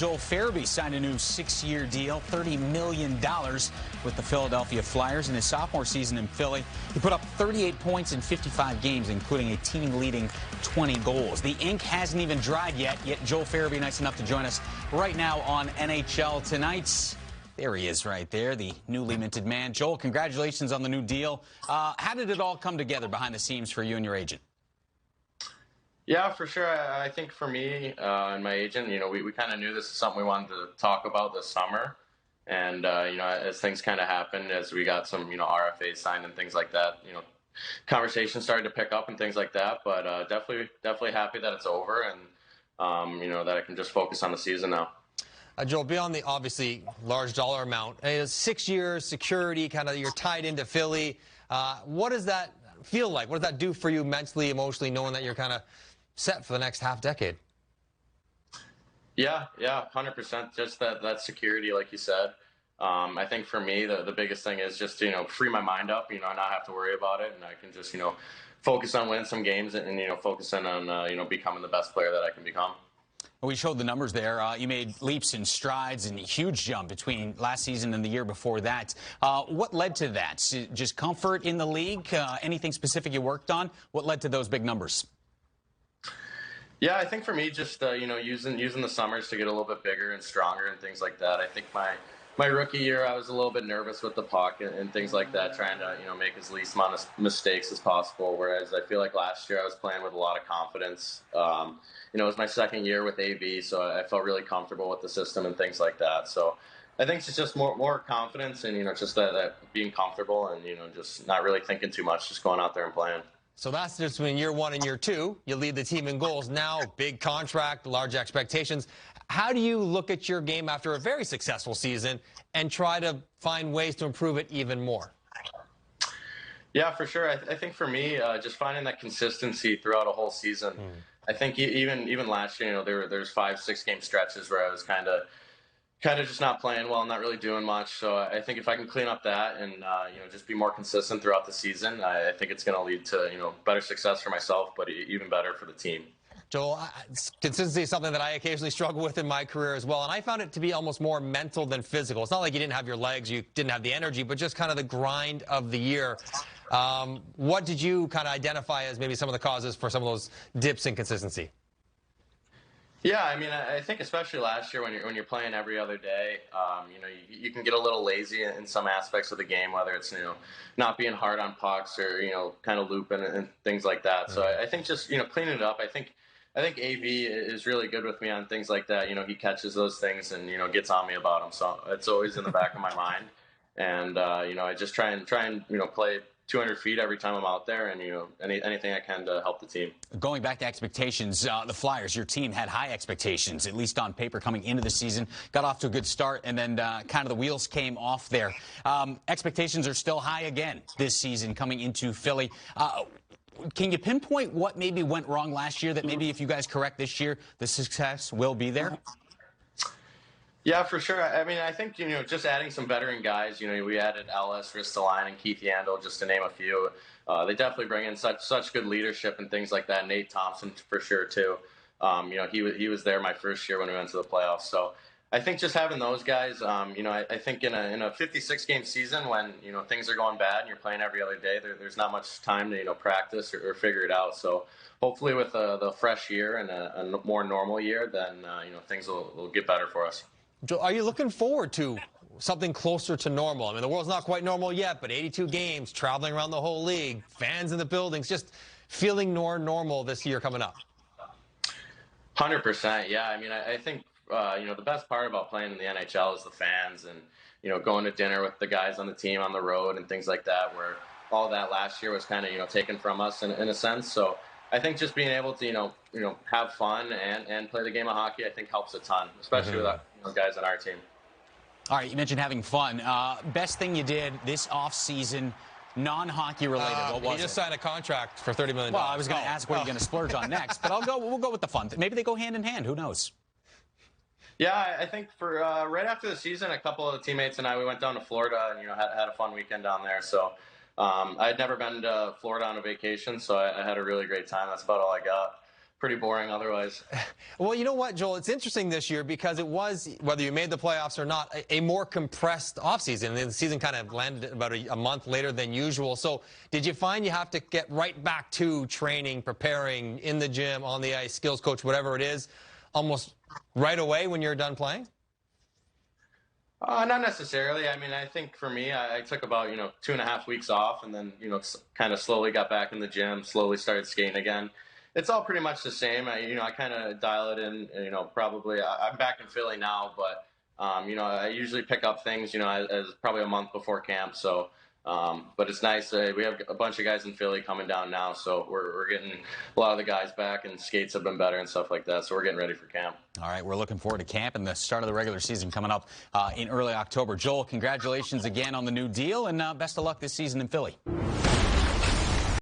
Joel Farabee signed a new 6-year deal, $30 million with the Philadelphia Flyers in his sophomore season in Philly. He put up 38 points in 55 games, including a team-leading 20 goals. The ink hasn't even dried yet Joel Farabee nice enough to join us right now on NHL Tonight. There he is right there, the newly minted man. Joel, congratulations on the new deal. How did it all come together behind the scenes for you and your agent? Yeah, for sure. I think for me and my agent, we kind of knew this is something we wanted to talk about this summer. And, as things kind of happened, as we got some, RFAs signed and things like that, conversations started to pick up and things like that. But definitely happy that it's over and, that I can just focus on the season now. Joel, beyond the obviously large dollar amount, 6 years, security, kind of you're tied into Philly. What does that feel like? What does that do for you mentally, emotionally, knowing that you're kind of set for the next half decade? Yeah, 100%. Just that security, like you said. I think for me, the biggest thing is just to, free my mind up, not have to worry about it. And I can just, focus on winning some games and focus in on, becoming the best player that I can become. We showed the numbers there. You made leaps and strides and a huge jump between last season and the year before that. What led to that? Just comfort in the league? Anything specific you worked on? What led to those big numbers? Yeah, I think for me, just using the summers to get a little bit bigger and stronger and things like that. I think my rookie year, I was a little bit nervous with the puck and things like that, trying to make as least amount of mistakes as possible. Whereas I feel like last year I was playing with a lot of confidence. It was my second year with AB, so I felt really comfortable with the system and things like that. So I think it's just more confidence and just that being comfortable and just not really thinking too much, just going out there and playing. So that's just between year one and year two. You lead the team in goals. Now, big contract, large expectations. How do you look at your game after a very successful season and try to find ways to improve it even more? Yeah, for sure. I think for me, just finding that consistency throughout a whole season. I think even last year, there's 5-6 game stretches where I was kind of just not playing well, not really doing much. So I think if I can clean up that and just be more consistent throughout the season, I think it's going to lead to better success for myself, but even better for the team. Joel, consistency is something that I occasionally struggle with in my career as well, and I found it to be almost more mental than physical. It's not like you didn't have your legs, you didn't have the energy, but just kind of the grind of the year. What did you kind of identify as maybe some of the causes for some of those dips in consistency? Yeah, I mean, I think especially last year when you're playing every other day, you can get a little lazy in some aspects of the game, whether it's not being hard on pucks or kind of looping and things like that. So I think just cleaning it up. I think AV is really good with me on things like that. He catches those things and gets on me about them. So it's always in the back of my mind. And I just try and play 200 feet every time I'm out there, and anything I can to help the team. Going back to expectations, the Flyers, your team had high expectations, at least on paper, coming into the season. Got off to a good start, and then kind of the wheels came off there. Expectations are still high again this season coming into Philly. Can you pinpoint what maybe went wrong last year that maybe if you guys correct this year, the success will be there? Yeah, for sure. I mean, I think, just adding some veteran guys, we added Ellis, Ristolainen, and Keith Yandel, just to name a few. They definitely bring in such good leadership and things like that. Nate Thompson, for sure, too. He was there my first year when we went to the playoffs. So I think just having those guys, I think in a 56-game season when, things are going bad and you're playing every other day, there's not much time to, practice or figure it out. So hopefully with the fresh year and a more normal year, then, things will get better for us. Joe, are you looking forward to something closer to normal? I mean, the world's not quite normal yet, but 82 games, traveling around the whole league, fans in the buildings, just feeling more normal this year coming up. 100%. Yeah. I mean, I think, the best part about playing in the NHL is the fans and, going to dinner with the guys on the team on the road and things like that, where all that last year was kind of, taken from us in a sense. So I think just being able to, have fun and play the game of hockey, I think helps a ton, especially with guys on our team. All right, you mentioned having fun. Best thing you did this offseason, non-hockey related, what was it? He just signed a contract for $30 million. Well, I was going to ask what you're going to splurge on next, but we'll go with the fun. Maybe they go hand in hand. Who knows? Yeah, I think for right after the season, a couple of the teammates and I, we went down to Florida and, had a fun weekend down there. So I had never been to Florida on a vacation, so I had a really great time. That's about all I got. pretty boring otherwise. Well, you know what, Joel? It's interesting this year because it was, whether you made the playoffs or not, a more compressed offseason. The season kind of landed about a month later than usual. So did you find you have to get right back to training, preparing, in the gym, on the ice, skills coach, whatever it is, almost right away when you're done playing? Not necessarily. I mean, I think for me, I took about, 2.5 weeks off and then, kind of slowly got back in the gym, slowly started skating again. It's all pretty much the same. I kind of dial it in, probably I'm back in Philly now, but, I usually pick up things, as probably a month before camp. So, but it's nice. We have a bunch of guys in Philly coming down now. So we're getting a lot of the guys back and skates have been better and stuff like that. So we're getting ready for camp. All right. We're looking forward to camp and the start of the regular season coming up in early October. Joel, congratulations again on the new deal and best of luck this season in Philly.